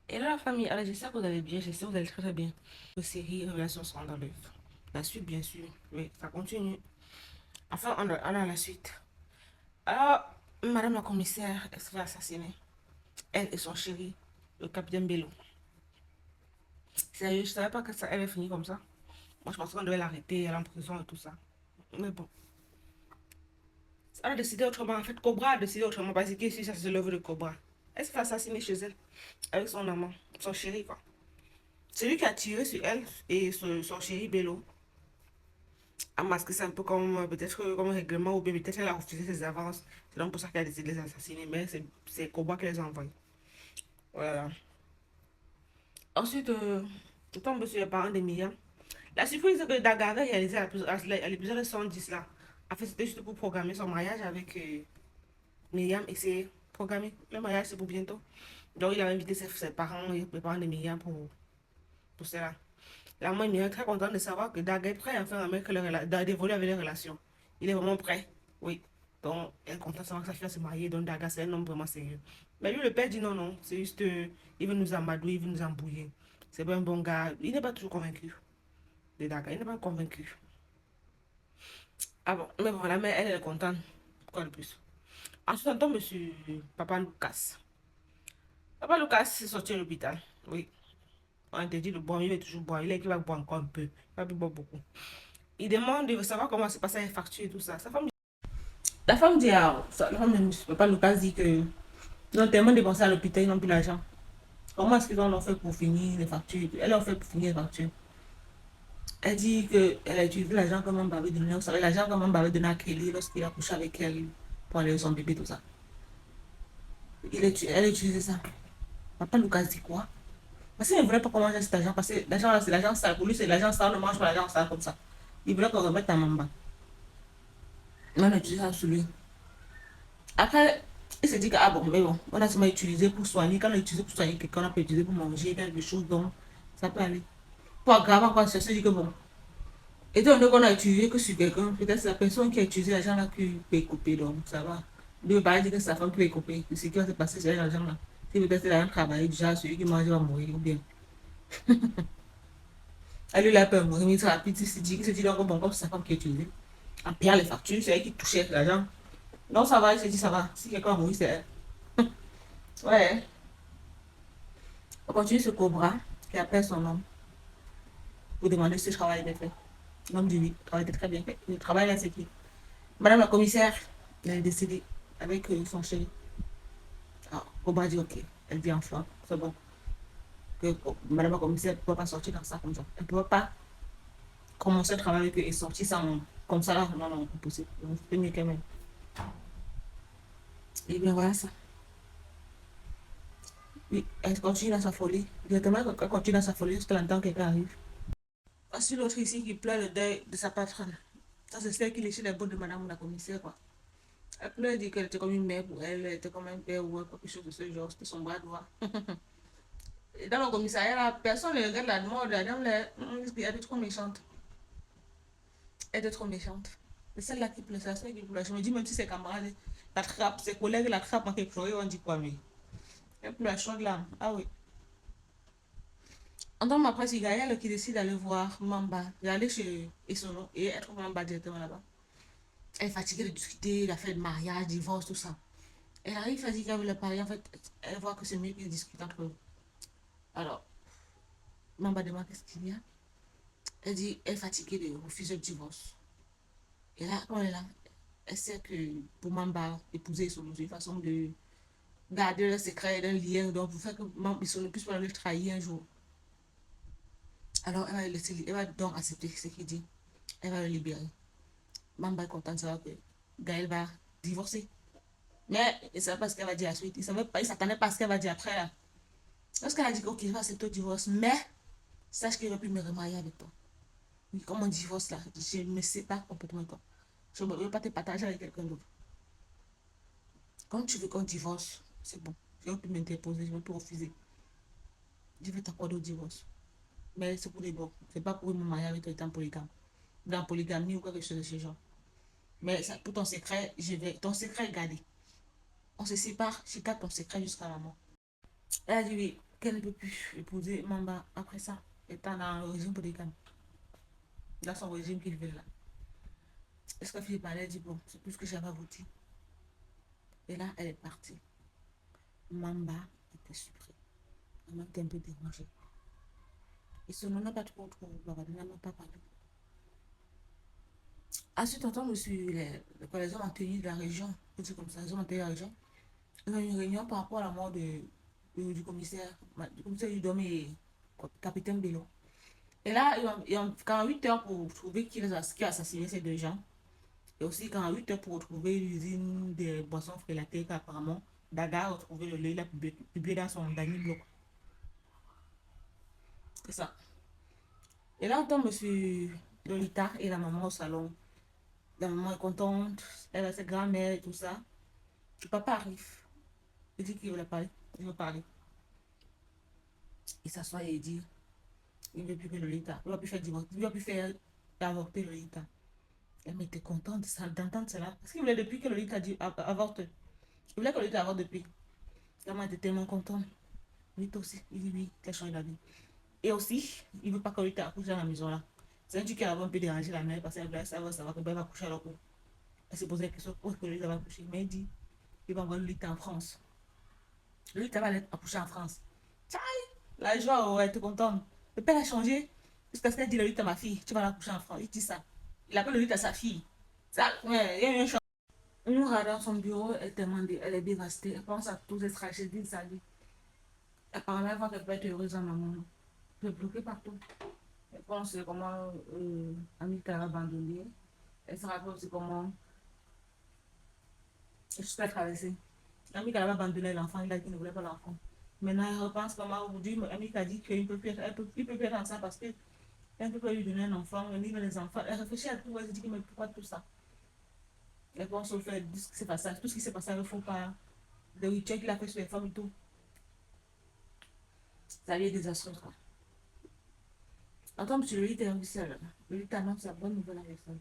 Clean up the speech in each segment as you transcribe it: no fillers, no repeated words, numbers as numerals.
Et là, la famille, alors j'espère que vous allez bien, j'espère que vous allez très très bien. La série Relations scandaleuses. La suite, bien sûr. Oui, ça continue. Enfin, on a la suite. Alors, Madame la commissaire, elle se fait assassiner. Elle et son chéri, le capitaine Bello. Sérieux, je savais pas que ça allait finir comme ça. Moi, je pensais qu'on devait l'arrêter, aller en prison et tout ça. Mais bon. Elle a décidé autrement. En fait, Cobra a décidé autrement parce que ici, ça c'est l'œuvre de Cobra. Elle s'est fait assassiner chez elle. Avec son amant, son chéri, quoi. C'est lui qui a tiré sur elle et son chéri Bello a masqué ça un peu comme peut-être comme un règlement ou bien peut-être elle a refusé ses avances. C'est donc pour ça qu'elle a décidé de les assassiner. Mais c'est Cobra qui les a envoyés. Voilà. Ensuite, on tombe sur les parents de Myriam. La surprise que Daga avait réalisée à l'épisode 110 là, en fait, c'était juste pour programmer son mariage avec Myriam et c'est programmé. Le mariage, c'est pour bientôt. Donc, il a invité ses parents et les parents de Myriam pour cela. La maman est très contente de savoir que Daga est prêt enfin à mettre d'évoluer avec les relations. Il est vraiment prêt. Oui. Donc, elle est contente de savoir que sa fille va se marier. Donc, Daga, c'est un homme vraiment sérieux. Mais lui, le père dit non, non. C'est juste, il veut nous amadouer, il veut nous embrouiller. C'est pas un bon gars. Il n'est pas toujours convaincu de Daga. Il n'est pas convaincu. Ah bon, mais bon, la mère, elle est contente. Quoi de plus? Ensuite, on tombe sur Papa Lucas. Papa Lucas s'est sorti de l'hôpital. Oui. On interdit de boire, il va toujours boire. Il est qui va boire encore un peu. Il va plus boire beaucoup. Il demande de savoir comment se passer les factures et tout ça. La femme dit, la femme de Papa Lucas dit que ils ont tellement dépensé à l'hôpital, ils n'ont plus l'argent. Comment est-ce qu'ils ont fait pour finir les factures? Elle a fait pour finir les factures. Elle dit qu'elle a utilisé l'argent comme un baveux de vous savez, l'argent comme un baveux de Kelly lorsqu'il a couché avec elle pour aller son bébé, tout ça. Elle a utilisé ça. Papa Lucas dit quoi? Parce qu'il ne voulait pas qu'on mange cet argent, parce que l'argent là, c'est l'argent sale. Pour lui, c'est l'argent sale, on ne mange pas l'argent sale comme ça. Il voulait qu'on remette à Mamba. On a utilisé ça sur lui. Après, il s'est dit que, ah bon, mais bon, on a seulement utilisé pour soigner. Quand on a utilisé pour soigner quelqu'un, on a pu utiliser pour manger quelque chose, donc ça peut aller. Pour aggraver encore, ça se dit que bon. Et donc, on a utilisé que sur quelqu'un, peut-être c'est la personne qui a utilisé l'argent là qui peut couper, donc ça va. Il ne veut pas dire que c'est sa femme qui peut couper. Ce qui va se passer, c'est l'argent là. Si peut-être il a un travail, déjà, celui qui mange va mourir, ou bien. Elle lui, a peur de mourir, mais il se dit donc, bon, comme c'est sa femme qui a utilisé. En payant les factures, c'est elle qui touchait l'argent. Donc ça va, il se dit ça va. Si quelqu'un a mouru, c'est elle. Ouais. On continue ce cobra qui appelle son homme pour demander si le travail était fait. L'homme dit oui, le travail était très bien fait. Le travail là, c'est qui? Madame la commissaire, elle est décédée avec son chéri. Alors, cobra dit ok. Elle dit enfin, c'est bon. Que madame la commissaire ne peut pas sortir dans ça comme ça. Elle ne peut pas commencer le travail avec eux et sortir sans, comme ça là. Non, non, impossible. C'est mieux quand même. Et bien voilà ça. Oui, elle continue dans sa folie. Directement, elle continue dans sa folie jusqu'à l'entendre que quelqu'un arrive. Voici l'autre ici qui pleure le deuil de sa patronne. Ça, c'est celle qui léchait les bottes de madame la commissaire, quoi. Elle pleure, elle dit qu'elle était comme une mère pour elle, elle était comme un père ou quelque chose de ce genre, c'était son bras droit. Et dans le commissariat, là, personne ne regarde la mort de la dame, là, elle est trop méchante. Elle est trop méchante. C'est celle-là qui pleure, c'est celle qui pleure. Je me dis, même si ses camarades l'attrapent, ses collègues l'attrapent en quelque chose, on dit quoi, mais elle pleure à chaudes larmes. Ah oui. En tant après, c'est Gaël qui décide d'aller voir Mamba, d'aller chez Esono et être Mamba directement là-bas. Elle est fatiguée de discuter, la fête de mariage, divorce, tout ça. Elle arrive à dire qu'elle veut le pari, en fait, elle voit que c'est mieux qu'ils discutent entre eux. Alors, Mamba demande qu'est-ce qu'il y a. Elle dit, elle est fatiguée de refuser le divorce. Et là, quand elle est là, elle sait que pour Mamba, épouser Esono, c'est une façon de garder le secret d'un lien, donc pour faire que Esono puisse pas le trahir un jour. Alors, elle va donc accepter ce qu'il dit. Elle va le libérer. Mamba est contente de savoir que Gaël va divorcer. Mais il ne savait pas ce qu'elle va dire à la suite. Il ne s'attendait pas à ce qu'elle va dire après. Là. Lorsqu'elle a dit ok, je vais accepter le divorce, mais sache qu'il va plus me remarier avec toi. Oui, comme on divorce là, je me sépare complètement de toi. Je ne veux pas te partager avec quelqu'un d'autre. Comme tu veux qu'on divorce, c'est bon. Je ne vais plus m'interposer, je ne vais plus refuser. Je vais t'accorder au divorce. Mais c'est pour les bons. Ce n'est pas pour me marier avec toi étant polygame. Dans polygamie ou quelque chose de ce genre. Mais ça, pour ton secret, ton secret est gardé. On se sépare, je garde ton secret jusqu'à la mort. Elle a dit oui. qu'elle ne peut plus épouser Mamba après ça, étant dans le régime polygame. Dans son régime qu'il veut là. Est-ce que Philippe allait dit, bon, c'est plus ce que j'avais voté. Et là, elle est partie. Mamba était surpris. Elle m'a été un peu dérangée. Et ce nom n'a pas trop elle n'a pas parlé. Ensuite, on suis les hommes en tenue de la région, c'est comme ça, les hommes en tenue de la région. Ils ont eu une réunion par rapport à la mort du commissaire du Dôme et capitaine Bello. Et là, ils ont 48 heures pour trouver qui a assassiné ces deux gens. Et aussi 48 heures pour retrouver l'usine des boissons frélatées qu'apparemment Dada a retrouvé le lait, il a publié dans son dernier blog. C'est ça. Et là, on tombe sur Lolita et la maman au salon. La maman est contente, elle a sa grand-mère et tout ça. Le papa arrive. Il dit qu'il veut parler. Il veut parler. Il s'assoit et il dit il ne veut plus que Lolita. Il ne va plus faire divorce. Il ne va plus faire avorter Lolita. Elle était contente d'entendre cela. Parce qu'il voulait depuis que Lolita dit avorte. Il voulait que Lolita avorte depuis. La maman était tellement contente. Lui aussi. Il dit oui, quel changé la vie. Et aussi, il ne veut pas que Lolita accouche dans la maison là. C'est un truc qui a un peu dérangé la mère parce qu'elle voulait savoir que elle va coucher à leur coup. Elle s'est posé la question où est-ce que Lolita va coucher. Mais il dit il va envoyer Lolita en France. Lolita va aller accoucher en France. Tchaï! La joie, ouais, t'es contente. Le père a changé. Jusqu'à ce qu'elle dit Lolita, ma fille, tu vas la coucher en France. Il dit ça. Il appelle Lolita sa fille. Ça, ouais, il y a eu un choc. Noura dans son bureau, elle est dévastée. Elle pense à tous les tragédies de sa vie. Apparemment, elle voit qu'elle peut être heureuse en maman. Elle est bloquée partout. Elle pense comment Amika l'a abandonnée. Elle se rappelle aussi comment je suis traversée. Amika l'a abandonné l'enfant, il a dit qu'il ne voulait pas l'enfant. Maintenant, elle repense comment aujourd'hui, Amika a dit qu'il ne peut plus être enceinte parce qu'elle ne peut pas lui donner un enfant, ni les enfants. Elle réfléchit à tout, elle se dit mais pourquoi tout ça? Elle pense au fait de ce qui s'est passé, tout ce qui s'est passé, il ne faut pas. Le rituel qu'il a fait sur les femmes et tout. Ça lui est désastreux, quoi. Attends, monsieur, le lit est seul. Le lit annonce la bonne nouvelle à personne.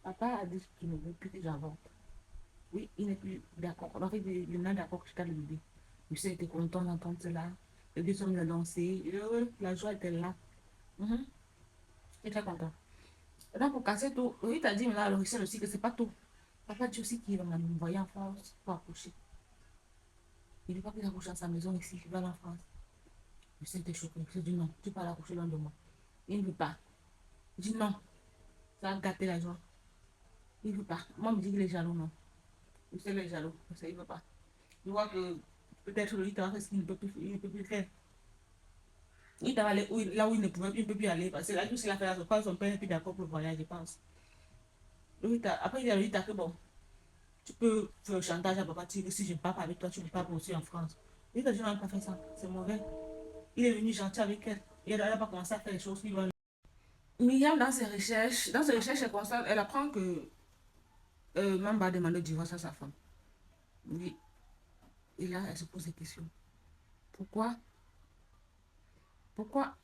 Papa a dit qu'il ne veut plus que j'invente. Oui, il n'est plus d'accord. En fait, il n'est d'accord que je garde le bébé. Monsieur était content d'entendre cela. Les deux sont mis à danser. La joie était là. Mhm. Il est très content. Et donc, pour casser tout, il t'a dit, mais là, à l'origine aussi, que c'est pas tout. Papa dit aussi qu'il va m'envoyer en France pour accoucher. Il ne veut pas qu'il accouche dans sa maison ici. Il va aller en France. Monsieur était choqué. Je dit non, tu peux aller accoucher loin de moi. Il ne veut pas. Je dis non. Ça a gâté la joie. Il ne veut pas. Moi, je me dis qu'il est jaloux, non. Je sais qu'il est jaloux. Je sais, il ne veut pas. Je vois que peut-être lui, il va faire ce qu'il ne peut plus, il ne peut plus faire. Il doit aller là où il ne pouvait plus, il ne peut plus aller. Parce que là, tout ce qu'il a fait, là, je crois que son père n'est plus d'accord pour le voyage, je pense. Après, il a dit que bon, tu peux faire le chantage à papa, si je ne pars pas avec toi, tu ne pars pas aussi en France. Il a dit, je n'ai pas fait ça, c'est mauvais. Il est venu gentil avec elle. Et elle n'a pas commencé à faire les choses qu'il doit. Myriam, dans ses recherches, elle apprend que Mamba a demandé le divorce à sa femme. Oui. Et là, elle se pose des questions. Pourquoi, pourquoi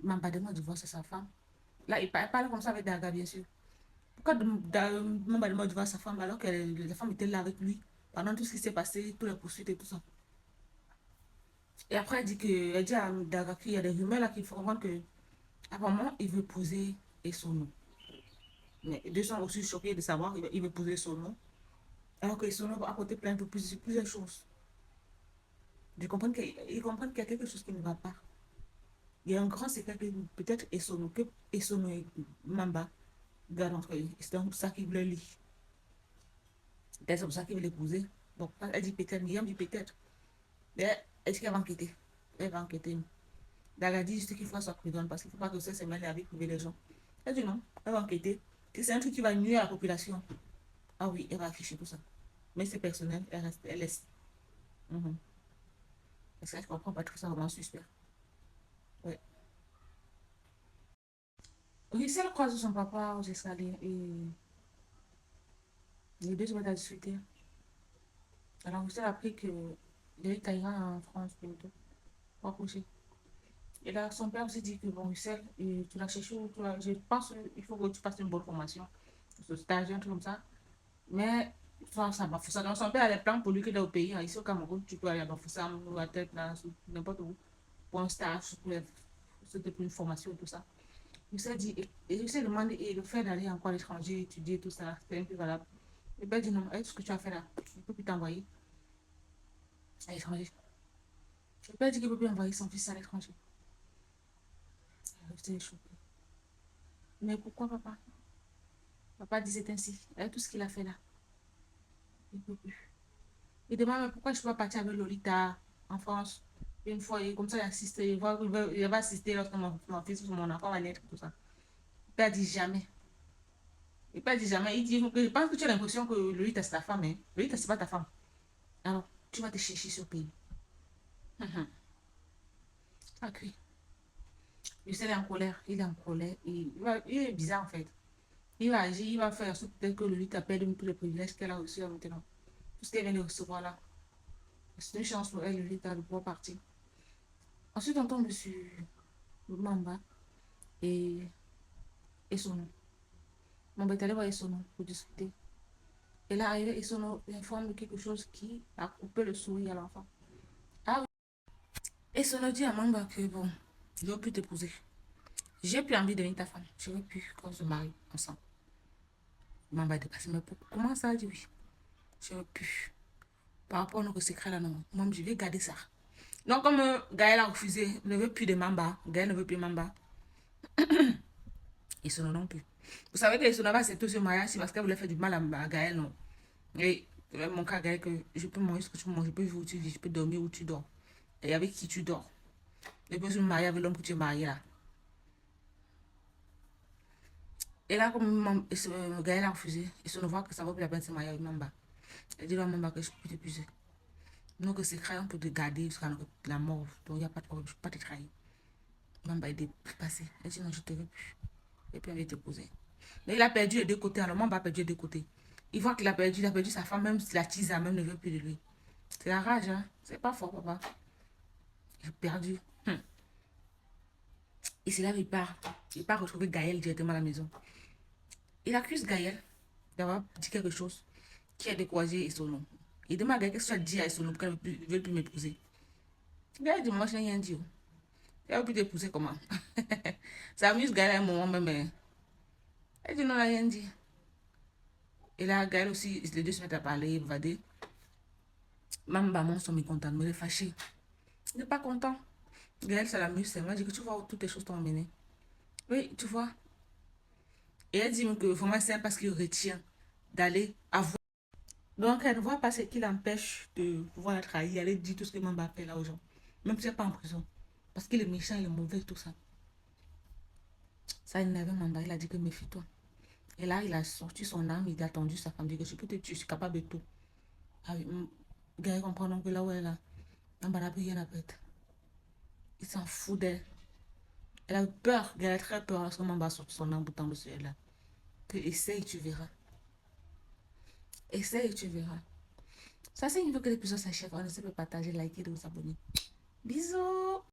Mamba demande le divorce à sa femme? Là, elle parle comme ça avec Daga, bien sûr. Pourquoi Mamba demande le divorce à sa femme alors que la femme était là avec lui pendant tout ce qui s'est passé, toutes les poursuites et tout ça? Et après, elle dit à Daga qu'il y a des rumeurs là qui font comprendre que, apparemment, il veut poser et son nom. Mais les deux sont aussi choqués de savoir qu'il veut poser son nom. Alors que son nom va apporter plein de plusieurs choses. Ils comprennent qu'il y a quelque chose qui ne va pas. Il y a un grand secret que peut-être Esono et Mamba gardent entre eux. C'est donc ça qu'ils voulaient lire. C'est pour ça qu'ils veulent l'épouser. Bon, elle dit peut-être, Myriam dit peut-être. Mais elle dit qu'elle va enquêter. Elle va enquêter. Elle a dit juste qu'il faut sa prudente parce qu'il ne faut pas que ça se mêle avec priver les gens. Elle dit non, elle va enquêter. Que c'est un truc qui va nuire à la population. Ah oui, elle va afficher tout ça. Mais c'est personnel, elle laisse. Mhm. Parce que je comprends pas tout ça vraiment suspect. Ouais. Russell croise son papa aux escaliers et les deux se mettent à discuter. Alors Russell a appris que Derek ira en France bientôt pour accoucher. Et là, son père aussi dit que bon, Russell, tu l'as cherché où je pense qu'il faut que tu fasses une bonne formation, ce stage, un truc comme ça. Mais à Bafoussam. Donc, son père a les plans pour lui qu'il est au pays. Ici au Cameroun, tu peux aller à Bafoussam ou à tête, là, n'importe où, pour un stage, c'était pour une formation, tout ça. Il s'est dit, et il s'est demandé, et le fait d'aller encore à l'étranger, étudier, tout ça, c'est un peu valable. Le père dit non, avec ce que tu as fait là, je ne peux plus t'envoyer à l'étranger. Le père dit qu'il ne peut plus envoyer son fils à l'étranger. J'étais choquée. Mais pourquoi papa? Papa disait ainsi, avec tout ce qu'il a fait là, il ne peut plus. Il demande, mais pourquoi je ne peux pas partir avec Lolita en France? Une fois, et comme ça, il assiste, il va assister lorsque mon fils ou mon enfant va naître, tout ça. Le père dit jamais. Le père dit jamais. Il dit, je pense que tu as l'impression que Lolita c'est ta femme, hein. Lolita, c'est pas ta femme. Alors, tu vas te chercher sur pays. Ok. Je sais, il est en colère. Il est en colère. Il est bizarre, en fait. Il va agir, il va faire en sorte peut-être que Lolita perd tous les privilèges qu'elle a reçus maintenant. Tout ce qu'elle vient de recevoir là. C'est une chance pour elle, Lolita, de pouvoir partir. Ensuite, on tombe sur Mamba et, et Sono. Mamba est allé voir Sono pour discuter. Et là, arrivé, Sono informe de quelque chose qui a coupé le sourire à l'enfant. Ah oui. Et Sono dit à Mamba que bon, je veux plus t'épouser. J'ai plus envie de devenir ta femme. Je veux plus qu'on se marie ensemble. Mamba est dépassé. Mais comment ça, dit oui? Je veux plus. Par rapport à nos secrets là, non. Moi, je vais garder ça. Donc, comme Gaël a refusé, ne veut plus de Mamba. Gaël ne veut plus Mamba. Et Sono non plus. Vous savez que Sono va accepter ce mariage parce qu'elle voulait faire du mal à Gaël, non. Et mon cas, Gaël, que je peux manger ce que tu manges, je peux vivre où tu vis, je peux dormir où tu dors. Et avec qui tu dors. Je peux se marier avec l'homme que tu es marié là. Et là, comme Gaël a refusé, et Sono voit que ça vaut plus la peine de se marier avec Mamba. Elle dit à Mamba que je peux t'épuiser. Donc, c'est créé, on peut te garder jusqu'à la mort. Donc, il n'y a pas de problème, je ne peux pas te trahir. Mamba est dépassé. Elle dit non, je ne te veux plus. Et puis, elle va t'épouser. Mais il a perdu les deux côtés. Alors, Mamba a perdu les deux côtés. Il voit qu'il a perdu sa femme, même si la tisa même ne veut plus de lui. C'est la rage, hein. C'est pas fort, papa. Il a perdu. Et c'est là qu'il part. Il part retrouver Gaël directement à la maison. Il accuse Gaël d'avoir dit quelque chose qui a découragé Esono. Il demande à Gaël qu'est-ce que tu as dit à Esono pour qu'elle ne veut plus m'épouser. Gaël dit, moi, je n'ai rien dit. Elle veut plus t'épouser comment? Ça amuse Gaël à un moment même. Elle dit, non, elle n'a rien dit. Et là, Gaël aussi, les deux se mettent à parler, évader. Maman sont mécontents, mais il est fâché. Il n'est pas content. Gaël, ça l'amuse. Elle m'a dit que tu vois où toutes les choses t'ont emmené. Oui, tu vois. Et elle dit que vraiment c'est parce qu'il retient d'aller avoir. Donc, elle ne voit pas ce qui l'empêche de pouvoir la trahir. Elle dit tout ce que Mamba fait là aux gens. Même si elle n'est pas en prison. Parce qu'il est méchant, il est mauvais, tout ça. Ça, il n'avait Mamba. Il a dit que méfie-toi. Et là, il a sorti son arme, il a tendu sa femme. Il dit que je peux te tuer, je suis capable de tout. Ah oui, Gaël comprend donc que là où elle est là, Mamba n'a plus rien à perdre. Il s'en fout d'elle. Elle a peur, elle a très peur lorsque Mamba sort son arme pour tomber sur elle là. Que essaye, tu verras. Essaye, tu verras. Ça, c'est une fois que l'épisode s'achève. On ne sait pas partager, liker et vous abonner. Bisous!